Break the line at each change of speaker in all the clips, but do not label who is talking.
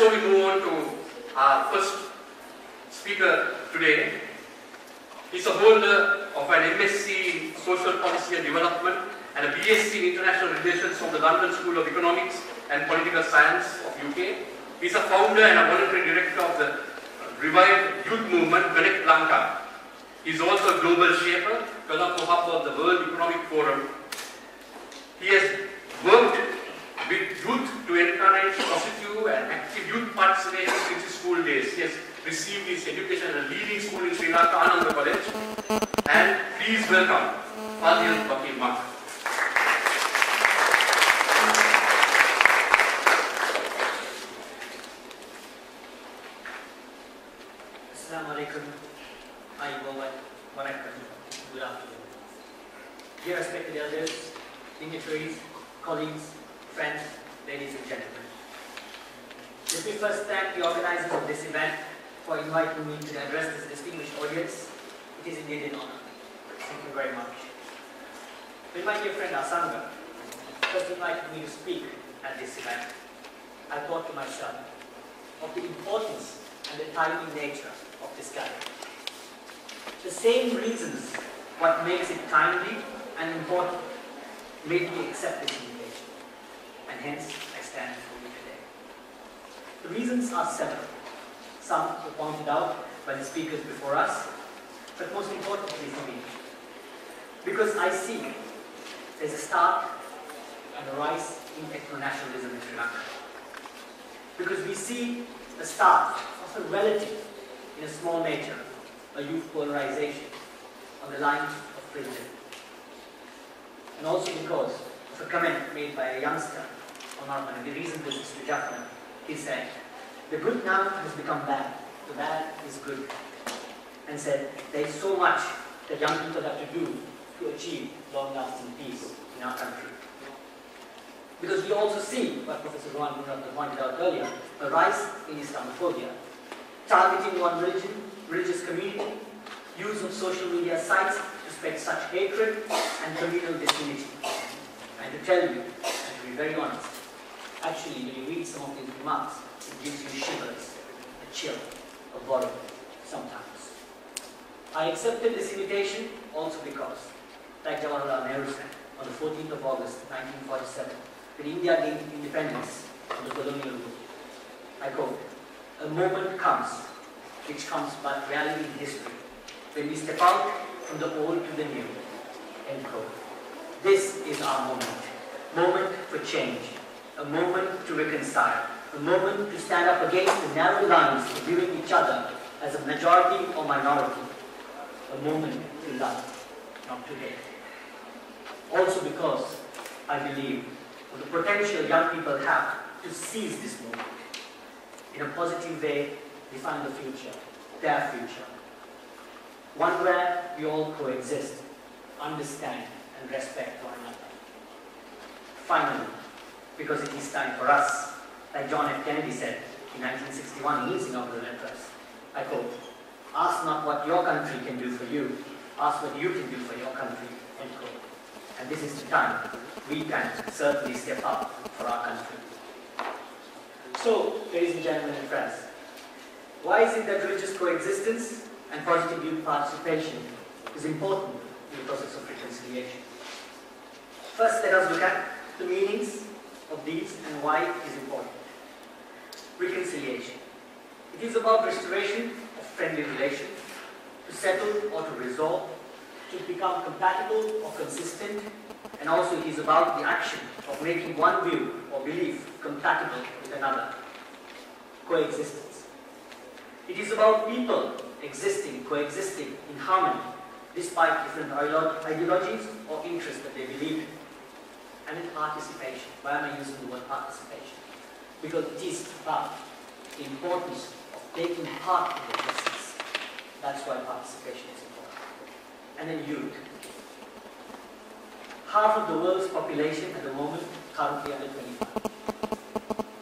so we move on to our first speaker today. He's a holder of an MSc in Social Policy and Development and a BSc in International Relations from the London School of Economics and Political Science of UK. He's a founder and a voluntary director of the revived youth movement Connect Lanka. He's also a global shaper, fellow co-hub of the World Economic Forum. He has worked with youth to encourage positive and active youth participation since his school days. He has received his education at a leading school in Sri Lanka, Ananda College. And please welcome Fadhil Markar.
Assalamu alaikum. Good afternoon. Dear respected elders, dignitaries, colleagues, friends, ladies and gentlemen. Let me first thank the organizers of this event for inviting me to address this distinguished audience. It is indeed an honor. Thank you very much. When my dear friend Asanga first invited me to speak at this event, I thought to myself of the importance and the timely nature of this gathering. The same reasons what makes it timely and important made me accept this invitation, and hence I stand before you today. The reasons are several. Some were pointed out by the speakers before us, but most importantly for me, because I see there's a start and a rise in ethno-nationalism in Sri Lanka. Because we see the start of a relative, in a small nature, a youth polarization on the lines of prejudice. And also because of a comment made by a youngster on our the recent visit to Jaffna. He said, the good now has become bad, the bad is good. And said, there is so much that young people have to do to achieve long-lasting peace in our country. Because we also see, what Professor Rohan pointed out earlier, a rise in Islamophobia, targeting one religion, religious community, use of social media sites to spread such hatred and communal disunity. And to tell you, and to be very honest, actually when you read some of these remarks, it gives you shivers, a chill, a worry sometimes. I accepted this invitation also because, like Jawaharlal Nehru said, on the 14th of August 1947, when India gained independence from the colonial rule, I quote, a moment comes, which comes but rarely in history, when we step out from the old to the new, end quote. This is our moment for change, a moment to reconcile, a moment to stand up against the narrow lines of viewing each other as a majority or minority, a moment to love, not to hate. Also because I believe of the potential young people have to seize this moment, in a positive way, define the future, their future. One where we all coexist, understand and respect one another. Finally, because it is time for us, like John F. Kennedy said in 1961 in his inaugural address, I quote, ask not what your country can do for you, ask what you can do for your country, end quote. And this is the time we can certainly step up for our country. So, ladies and gentlemen and friends, why is it that religious coexistence and positive youth participation is important in the process of reconciliation? First, let us look at the meanings of these and why it is important. Reconciliation. It is about restoration of friendly relations, to settle or to resolve, to become compatible or consistent, and also it is about the action of making one view or belief compatible with another. Coexistence. It is about people existing, coexisting in harmony, despite different ideologies or interests that they believe in. And in participation. Why am I using the word participation? Because it is about the importance of taking part in the process. That's why participation is important. And then youth. Half of the world's population at the moment currently under 25.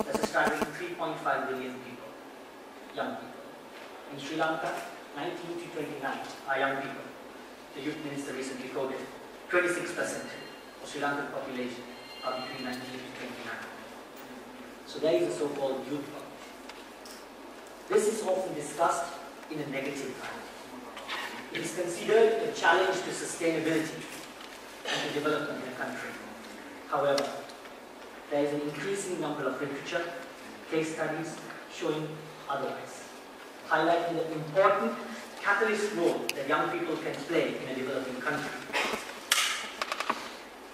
That's a staggering 3.5 billion people, young people. In Sri Lanka, 19 to 29 are young people. The youth minister recently quoted 26% of Sri Lankan population are between 19 to 29. So there is a so-called youth population. This is often discussed in a negative light. It is considered a challenge to sustainability and to development in a country. However, there is an increasing number of literature, case studies showing otherwise, highlighting the important catalyst role that young people can play in a developing country.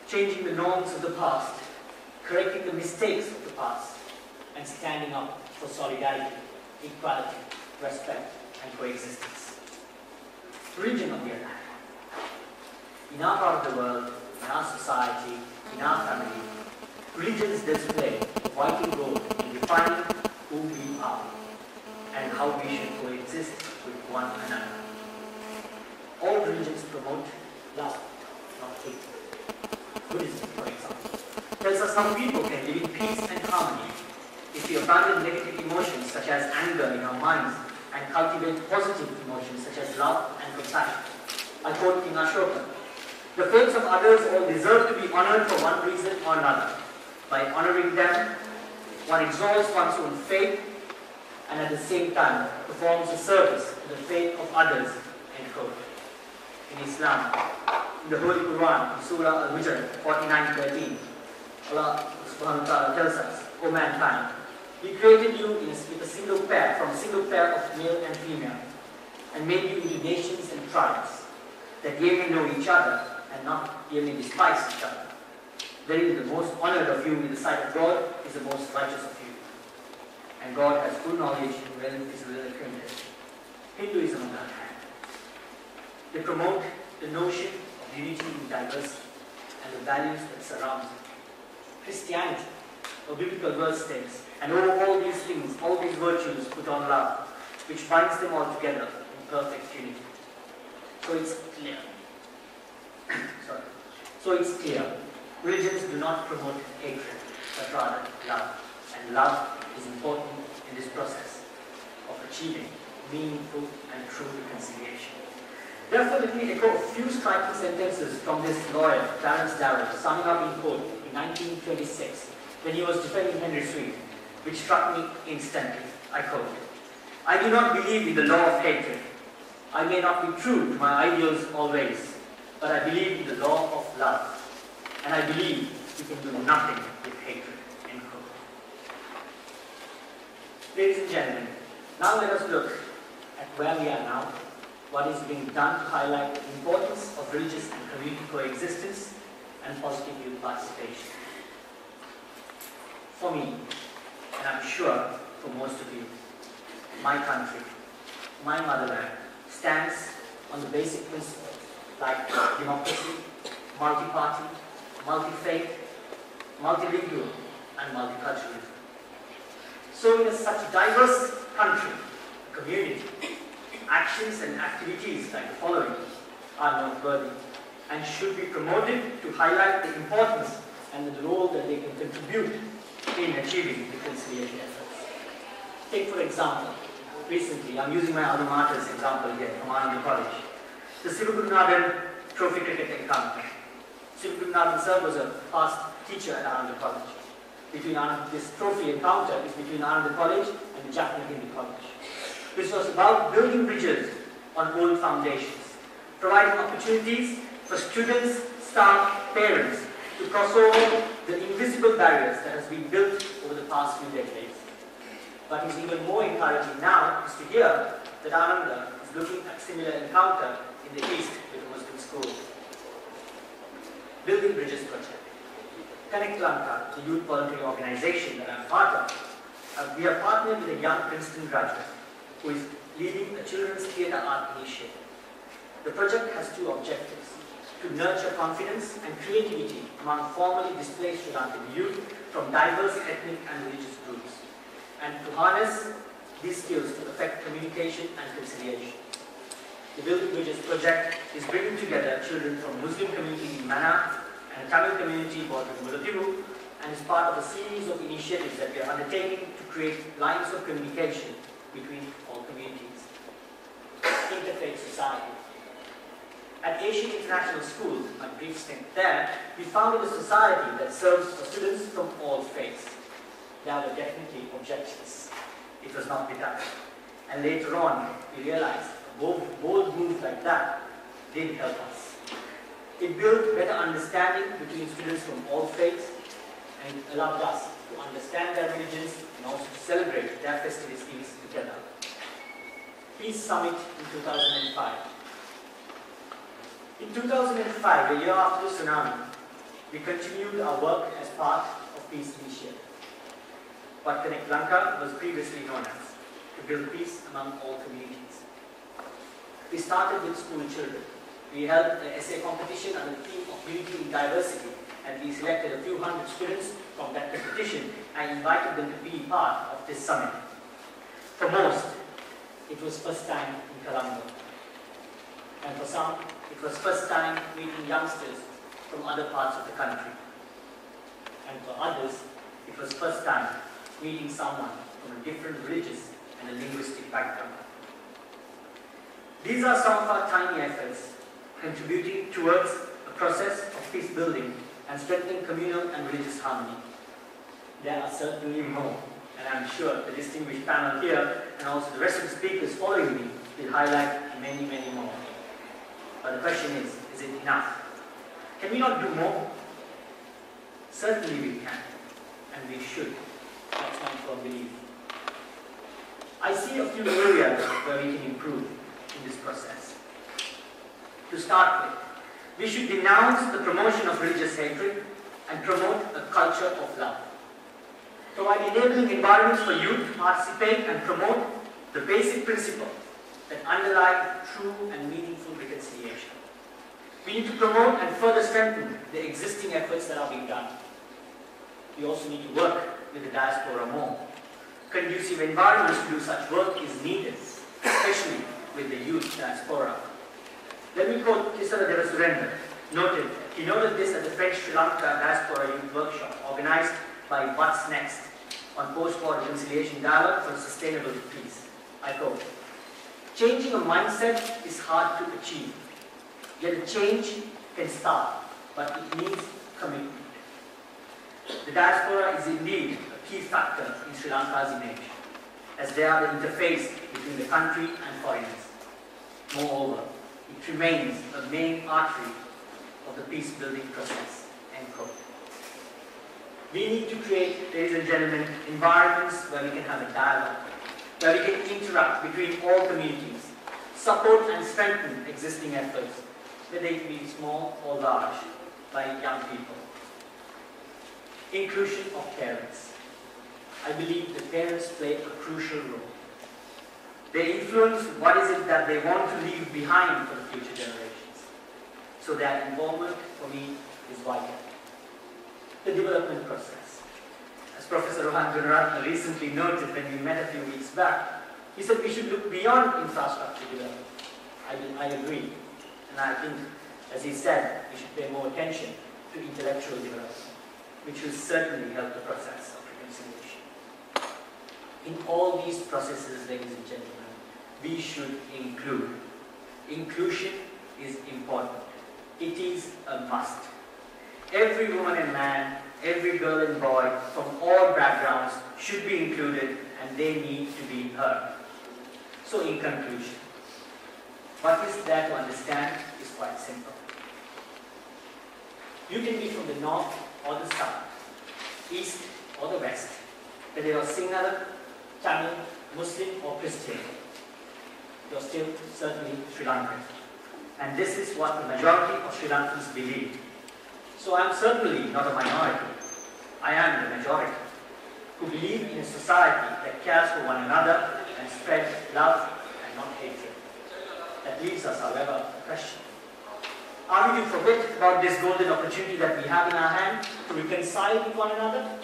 Changing the norms of the past, correcting the mistakes of the past, and standing up for solidarity, equality, respect, and coexistence. Religion, on the other hand. In our part of the world, in our society, in our family, religions display a vital role in defining who we are and how we should coexist with one another. All religions promote love, not hate. Buddhism, for example, tells us how people can live in peace and harmony if we abandon negative emotions such as anger in our minds and cultivate positive emotions such as love and compassion. I quote King Ashoka, "The faiths of others all deserve to be honored for one reason or another. By honoring them, one exalts one's own faith and at the same time performs a service to the faith of others." End quote. In Islam, in the Holy Quran, in Surah Al-Hijr 49:13, Allah subhanahu wa ta'ala tells us, "O mankind, He created you with a single pair, from a single pair of male and female, and made you into nations and tribes, that ye may know each other and not ye may despise each other. Verily the most honored of you in the sight of God is the most righteous of you. And God has full knowledge when His will acquainted." Hinduism, on the other hand, they promote the notion of unity in diversity and the values that surround it. Christianity, or biblical verse states, "And over all these things, all these virtues put on love, which binds them all together in perfect unity." So it's clear. So it's clear. Religions do not promote hatred, but rather love. And love is important in this process of achieving meaningful and true reconciliation. Therefore, let me echo a few striking sentences from this lawyer, Clarence Darrow, summing up in court in 1926, when he was defending Henry Sweet, which struck me instantly. I quote, "I do not believe in the law of hatred. I may not be true to my ideals always, but I believe in the law of love. And I believe you can do nothing with hatred." End quote. Ladies and gentlemen, now let us look at where we are now, what is being done to highlight the importance of religious and community coexistence and positive youth participation. For me, and I'm sure for most of you, my country, my motherland, stands on the basic principles like democracy, multi-party, multi-faith, multilingual, and multiculturalism. So in such a diverse country, community, actions and activities like the following are noteworthy and should be promoted to highlight the importance and the role that they can contribute in achieving reconciliation efforts. Take for example, recently, I'm using my alma mater's example here from Ananda College, the Sivagurunadan Trophy Cricket Encounter. Sivagurunadan sir was a past teacher at Ananda College. This trophy encounter is between Ananda College and the Jaffna Hindi College. This was about building bridges on old foundations, providing opportunities for students, staff, parents to cross over the invisible barriers that has been built over the past few decades. What is even more encouraging now is to hear that Ananda is looking at similar encounter in the East with a Muslim school. Building Bridges Project. Connect Lanka, the youth voluntary organization that I'm part of, we are partnered with a young Princeton graduate who is leading a children's theatre art initiative. The project has two objectives: to nurture confidence and creativity among formerly displaced Sri Lankan youth from diverse ethnic and religious groups, and to harness these skills to affect communication and conciliation. The Building Bridges project is bringing together children from Muslim community in Mana and Tamil community bordering Mulattivu, and is part of a series of initiatives that we are undertaking to create lines of communication between all communities. Interfaith society. At Asian International School, my brief stint there, we founded a society that serves for students from all faiths. There were definitely objections. It was not without. And later on, we realized bold moves like that did help us. It built better understanding between students from all faiths and allowed us to understand their religions and also to celebrate their festivities together. Peace Summit in 2005. In 2005, a year after the tsunami, we continued our work as part of Peace Initiative. What Connect Lanka was previously known as, to build peace among all communities. We started with school children. We held an essay competition under the theme of unity in diversity, and we selected a few hundred students from that competition and invited them to be part of this summit. For most, it was first time in Colombo. And for some, it was first time meeting youngsters from other parts of the country. And for others, it was first time meeting someone from a different religious and a linguistic background. These are some of our tiny efforts contributing towards a process of peace building and strengthening communal and religious harmony. There are certainly more, and I'm sure the distinguished panel here and also the rest of the speakers following me will highlight many, many more. But the question is it enough? Can we not do more? Certainly we can, and we should. That's my firm belief. I see a few areas where we can improve in this process. To start with, we should denounce the promotion of religious hatred and promote a culture of love. Provide enabling environments for youth to participate and promote the basic principles that underlie true and meaningful reconciliation. We need to promote and further strengthen the existing efforts that are being done. We also need to work with the diaspora more. Conducive environments to do such work is needed, especially with the youth diaspora. Let me quote Kisara Devasurendra. He noted this at the French Sri Lanka Diaspora Youth Workshop organized by What's Next on post-war reconciliation dialogue for sustainable peace. I quote, "Changing a mindset is hard to achieve, yet a change can start, but it needs commitment. The diaspora is indeed a key factor in Sri Lanka's image, as they are the interface between the country and foreigners. Moreover, it remains a main artery of the peace-building process." End quote. We need to create, ladies and gentlemen, environments where we can have a dialogue, where we can interact between all communities, support and strengthen existing efforts, whether they be small or large, by young people. Inclusion of parents. I believe the parents play a crucial role. They influence what is it that they want to leave behind for the future generations. So their involvement, for me, is vital. The development process. As Professor Rohan Gunaratne recently noted when we met a few weeks back, he said we should look beyond infrastructure development. I agree. And I think, as he said, we should pay more attention to intellectual development, which will certainly help the process of reconciliation. In all these processes, ladies and gentlemen, we should include. Inclusion is important. It is a must. Every woman and man, every girl and boy from all backgrounds should be included, and they need to be heard. So in conclusion, what is there to understand is quite simple. You can be from the north or the south, east or the west, whether you're Sinhala, Tamil, Muslim or Christian. You're still certainly Sri Lankan. And this is what the majority of Sri Lankans believe. So I'm certainly not a minority. I am the majority, who believe in a society that cares for one another and spreads love and not hatred. That leaves us, however, a question. Are we to forget about this golden opportunity that we have in our hand to reconcile with one another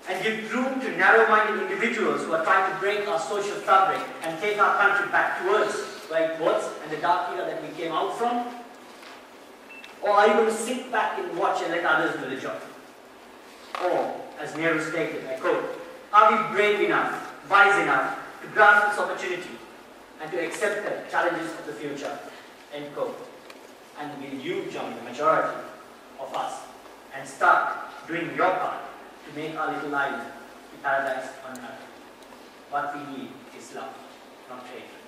and give room to narrow-minded individuals who are trying to break our social fabric and take our country back towards where it was and the dark era that we came out from? Or are you going to sit back and watch and let others do the job? Or, as Nehru stated, I quote, "Are we brave enough, wise enough to grasp this opportunity and to accept the challenges of the future?" End quote. And will you join the majority of us and start doing your part to make our little lives a paradise on earth? What we need is love. non-trade.